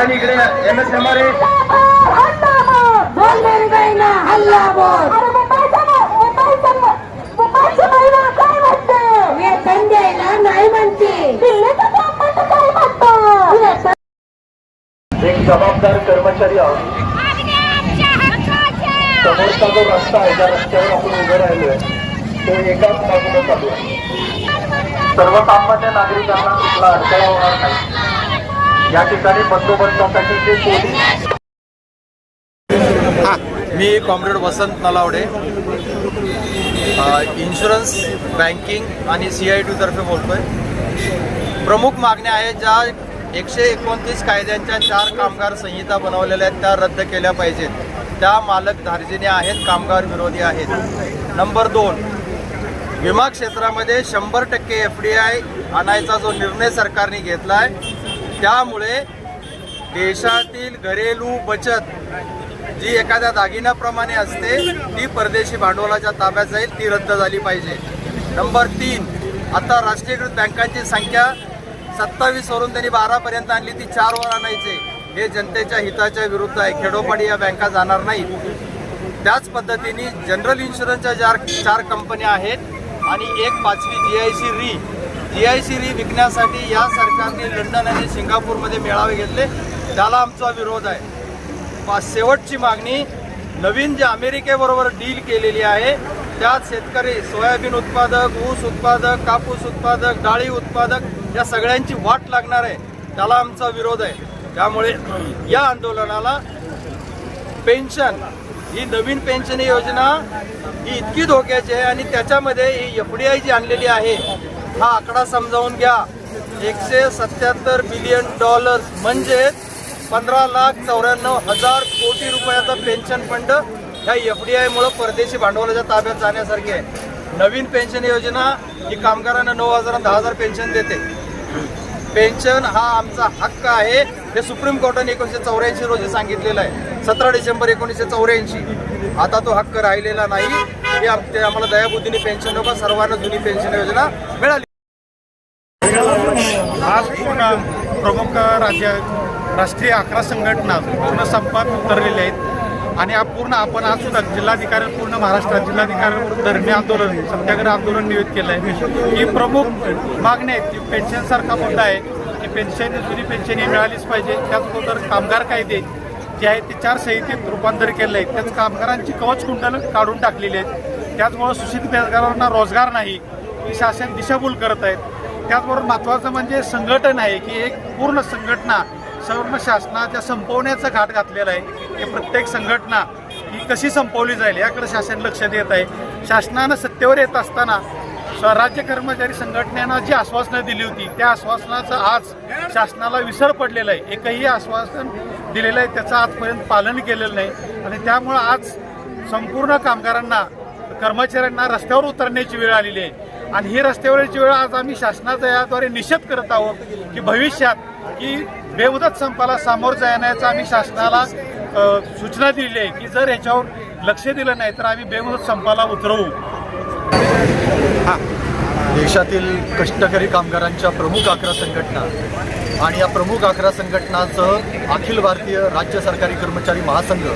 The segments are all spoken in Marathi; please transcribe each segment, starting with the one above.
ठिकाणी इकडे MSMRA नाही म्हणते एक जबाबदार कर्मचारी आहोत. समोरचा जो रस्ता आहे त्या रस्त्यावर आपण उभे राहिलोय तो एकाच बाजूला चालू आहे. सर्वसामान्य नागरिकांना कुठला अडथळा होणार नाही. या ठिकाणी बंदोबस्तासाठी जे पोलीस. मी कॉम्रेड वसंत नलावडे, इन्शुरन्स, बँकिंग आणि CITU तर्फे बोलतोय. प्रमुख मागण्या आहेत ज्या 129 कायद्यांच्या 4 कामगार संहिता बनवलेल्या आहेत त्या रद्द केल्या पाहिजेत. त्या मालक धार्जिने आहेत, कामगार विरोधी आहेत. नंबर 2, विमा क्षेत्रामध्ये 100% FDI आणायचा जो निर्णय सरकारने घेतला आहे त्यामुळे देशातील घरेलू बचत जी एखाद्या दागिन्याप्रमाणे असते ती परदेशी भांडवलाच्या ताब्यात जाईल, ती रद्द झाली पाहिजे. नंबर 3, आता राष्ट्रीयकृत बँकांची संख्या 27 वरून त्यांनी 12 पर्यंत आणली, ती 4 वर आणायचे. हे जनतेच्या हिताच्या विरुद्ध आहे. खेडोपाडी या बँका जाणार नाहीत. त्याच पद्धतीने जनरल इन्शुरन्सच्या 4 कंपन्या आहेत आणि एक 5वी GIC री विकण्यासाठी या सरकारने लंडन आणि सिंगापूरमध्ये मेळावे घेतले, त्याला आमचा विरोध आहे. शेवटची मागणी, नवीन जे अमेरिकेबरोबर डील केलेली आहे त्यात शेतकरी, सोयाबीन उत्पादक, ऊस उत्पादक, कापूस उत्पादक, डाळी उत्पादक या सगळ्यांची वाट लागणार आहे, त्याला आमचा विरोध आहे. त्यामुळे या आंदोलनाला पेन्शन, ही नवीन पेन्शन योजना ही इतकी धोक्याची आहे आणि त्याच्यामध्ये ही FDI जी आणलेली आहे, हा आकडा समजावून घ्या. $177 बिलियन म्हणजे 15,94,000 कोटी रुपयाचा पेन्शन फंड ह्या FDI मुळे परदेशी भांडवलाच्या ताब्यात जाण्यासारखी आहे. नवीन पेन्शन योजना ही कामगारांना 9,000 आणि 10,000 पेन्शन देते. पेन्शन हा आमचा हक्क आहे, हे सुप्रीम कोर्टाने 1984 रोजी सांगितलेलं आहे, 17 डिसेंबर 1984. आता तो हक्क राहिलेला नाही. हे आम्हाला दयाबुद्धीने पेन्शन नको, सर्वांना जुनी पेन्शन योजना मिळाली. आज पूर्ण प्रमुख राष्ट्रीय 11 संघटना पूर्ण संपात उतरलेल्या आहेत आणि आपण आज सुद्धा जिल्हाधिकारी, पूर्ण महाराष्ट्रात जिल्हाधिकारी धरणे आंदोलन, सत्याग्रह आंदोलन नियोजित केलं आहे. ही प्रमुख मागणी आहे की पेन्शनसारखा मुद्दा आहे की पेन्शन, जुनी पेन्शन ही मिळालीच पाहिजे. त्याचबरोबर कामगार कायदे जे आहेत ते 4 संहितेत रूपांतर केलं आहे, त्याच कामगारांची कवच कुंडलं काढून टाकलेली आहेत. त्याचमुळे सुशिक्षित बेरोजगारांना रोजगार नाही, ही शासन दिशाभूल करत आहेत. त्याचबरोबर महत्त्वाचं म्हणजे संघटन आहे की एक पूर्ण संघटना सर्व शासनाच्या संपवण्याचा घाट घातलेला आहे. की प्रत्येक संघटना ही कशी संपवली जाईल याकडे शासन लक्ष देत आहे. शासनानं सत्तेवर येत असताना राज्य कर्मचारी संघटनेनं जी आश्वासनं दिली होती त्या आश्वासनाचं आज शासनाला विसर पडलेला आहे. एकही आश्वासन दिलेलं आहे त्याचं आजपर्यंत पालन केलेलं नाही आणि त्यामुळं आज संपूर्ण कामगारांना, कर्मचाऱ्यांना रस्त्यावर उतरण्याची वेळ आलेली आहे. आणि ही रस्त्यावरची वेळ आज आम्ही शासनाचा याद्वारे निषेध करत आहोत की भविष्यात की बेमुदत संपाला सामोरं जाण्याचा आम्ही शासनाला सूचना दिली आहे की जर याच्यावर लक्ष दिलं नाही तर आम्ही बेमुदत संपाला उतरवू. देशातील कष्टकरी कामगारांच्या प्रमुख 11 संघटना आणि या प्रमुख 11 संघटनांसह अखिल भारतीय राज्य सरकारी कर्मचारी महासंघ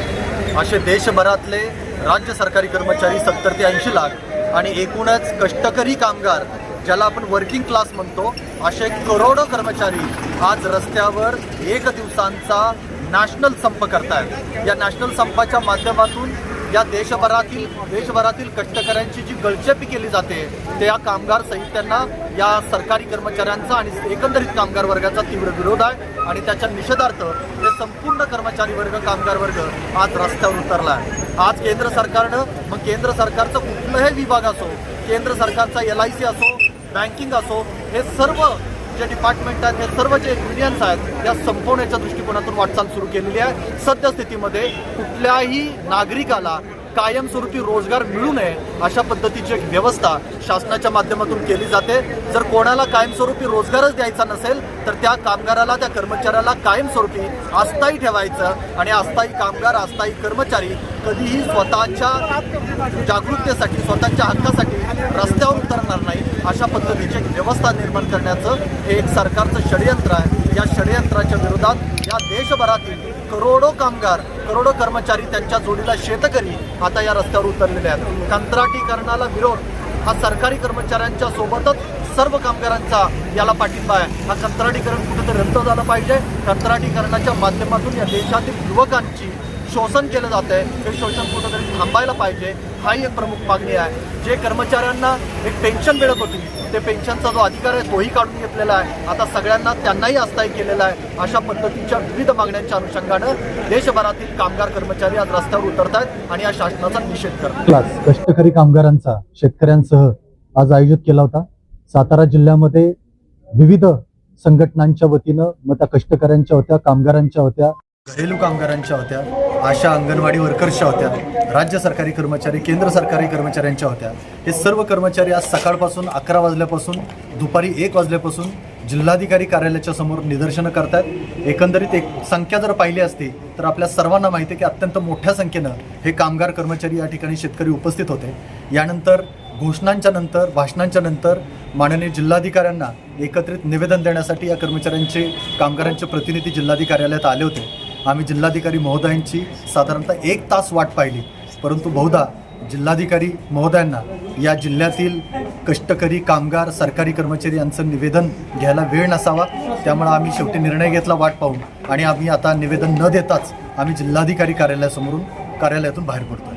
असे देशभरातले राज्य सरकारी कर्मचारी 70 ते 80 लाख आणि एकूणच कष्टकरी कामगार ज्याला आपण वर्किंग क्लास म्हणतो असे करोडो कर्मचारी आज रस्त्यावर 1 दिवसांचा नॅशनल संप करतायत. या नॅशनल संपाच्या माध्यमातून या देशभरातील कष्टकऱ्यांची जी गळचेपी केली जाते ते या कामगार साहित्यांना, या सरकारी कर्मचाऱ्यांचा आणि एकंदरीत कामगार वर्गाचा तीव्र विरोध आहे आणि त्याच्या निषेधार्थ हे संपूर्ण कर्मचारी वर्ग, कामगार वर्ग आज रस्त्यावर उतरला आहे. आज केंद्र सरकारनं, मग केंद्र सरकारचं कुठलंही विभाग असो, केंद्र सरकारचा LIC असो, बँकिंग असो, हे सर्व जे डिपार्टमेंट आहेत, हे सर्व जे युनियन्स आहेत या संपवण्याच्या दृष्टिकोनातून वाटचाल सुरू केलेली आहे. सद्यस्थितीमध्ये कुठल्याही नागरिकाला कायमस्वरूपी रोजगार मिळू नये अशा पद्धतीची एक व्यवस्था शासनाच्या माध्यमातून केली जाते. जर कोणाला कायमस्वरूपी रोजगारच द्यायचा नसेल तर त्या कामगाराला, त्या कर्मचाऱ्याला कायमस्वरूपी अस्थायी ठेवायचं आणि अस्थायी कामगार, अस्थायी कर्मचारी कधीही स्वतःच्या जागरूकतेसाठी, स्वतःच्या हक्कासाठी रस्त्यावर उतरणार नाही अशा पद्धतीची एक व्यवस्था निर्माण करण्याचं हे एक सरकारचं षडयंत्र आहे. या षडयंत्राच्या विरोधात या देशभरातील करोडो कामगार, करोडो कर्मचारी, त्यांच्या जोडीला शेतकरी आता या रस्त्यावर उतरलेले आहेत. कंत्राटीकरणाला विरोध हा सरकारी कर्मचाऱ्यांच्या सोबतच सर्व कामगारांचा याला पाठिंबा आहे. हा कंत्राटीकरण कुठेतरी रद्द झालं पाहिजे. कंत्राटीकरणाच्या माध्यमातून या देशातील युवकांची शोषण केलं जात आहे, हे शोषण कुठेतरी थांबायला पाहिजे. हाही एक प्रमुख मागणी आहे. जे कर्मचाऱ्यांना एक पेन्शन मिळत होती, ते पेन्शनचा जो अधिकार आहे तोही काढून घेतलेला आहे. आता सगळ्यांना त्यांनाही अस्थायी केलेला आहे. अशा पद्धतीच्या विविध मागण्यांच्या अनुषंगानं देशभरातील कामगार कर्मचारी आज रस्त्यावर उतरत आहेत आणि या शासनाचा निषेध करतात. क्लास कष्टकरी कामगारांचा शेतकऱ्यांसह आज आयोजित केला होता. सातारा जिल्ह्यामध्ये विविध संघटनांच्या वतीनं मग त्या कष्टकऱ्यांच्या होत्या, कामगारांच्या होत्या, घरेलू कामगारांच्या होत्या, आशा अंगणवाडी वर्कर्सच्या होत्या, राज्य सरकारी कर्मचारी, केंद्र सरकारी कर्मचाऱ्यांच्या होत्या. हे सर्व कर्मचारी आज सकाळपासून 11 वाजल्यापासून दुपारी 1 वाजल्यापासून जिल्हाधिकारी कार्यालयाच्या समोर निदर्शनं करतात. एकंदरीत एक संख्या जर पाहिली असती तर आपल्या सर्वांना माहिती आहे की अत्यंत मोठ्या संख्येनं हे कामगार कर्मचारी या ठिकाणी शेतकरी उपस्थित होते. यानंतर घोषणांच्या नंतर, भाषणांच्या नंतर माननीय जिल्हाधिकाऱ्यांना एकत्रित निवेदन देण्यासाठी या कर्मचाऱ्यांचे, कामगारांचे प्रतिनिधी जिल्हाधिकारी कार्यालयात आले होते. आम्ही जिल्हाधिकारी महोदयांची साधारणतः 1 तास वाट पाहिली, परंतु बहुधा जिल्हाधिकारी महोदयांना या जिल्ह्यातील कष्टकरी, कामगार, सरकारी कर्मचारी यांचं निवेदन घ्यायला वेळ नसावा. त्यामुळे आम्ही शेवटी निर्णय घेतला वाट पाहून, आणि आम्ही आता निवेदन न देताच आम्ही जिल्हाधिकारी कार्यालयातून बाहेर पडतो.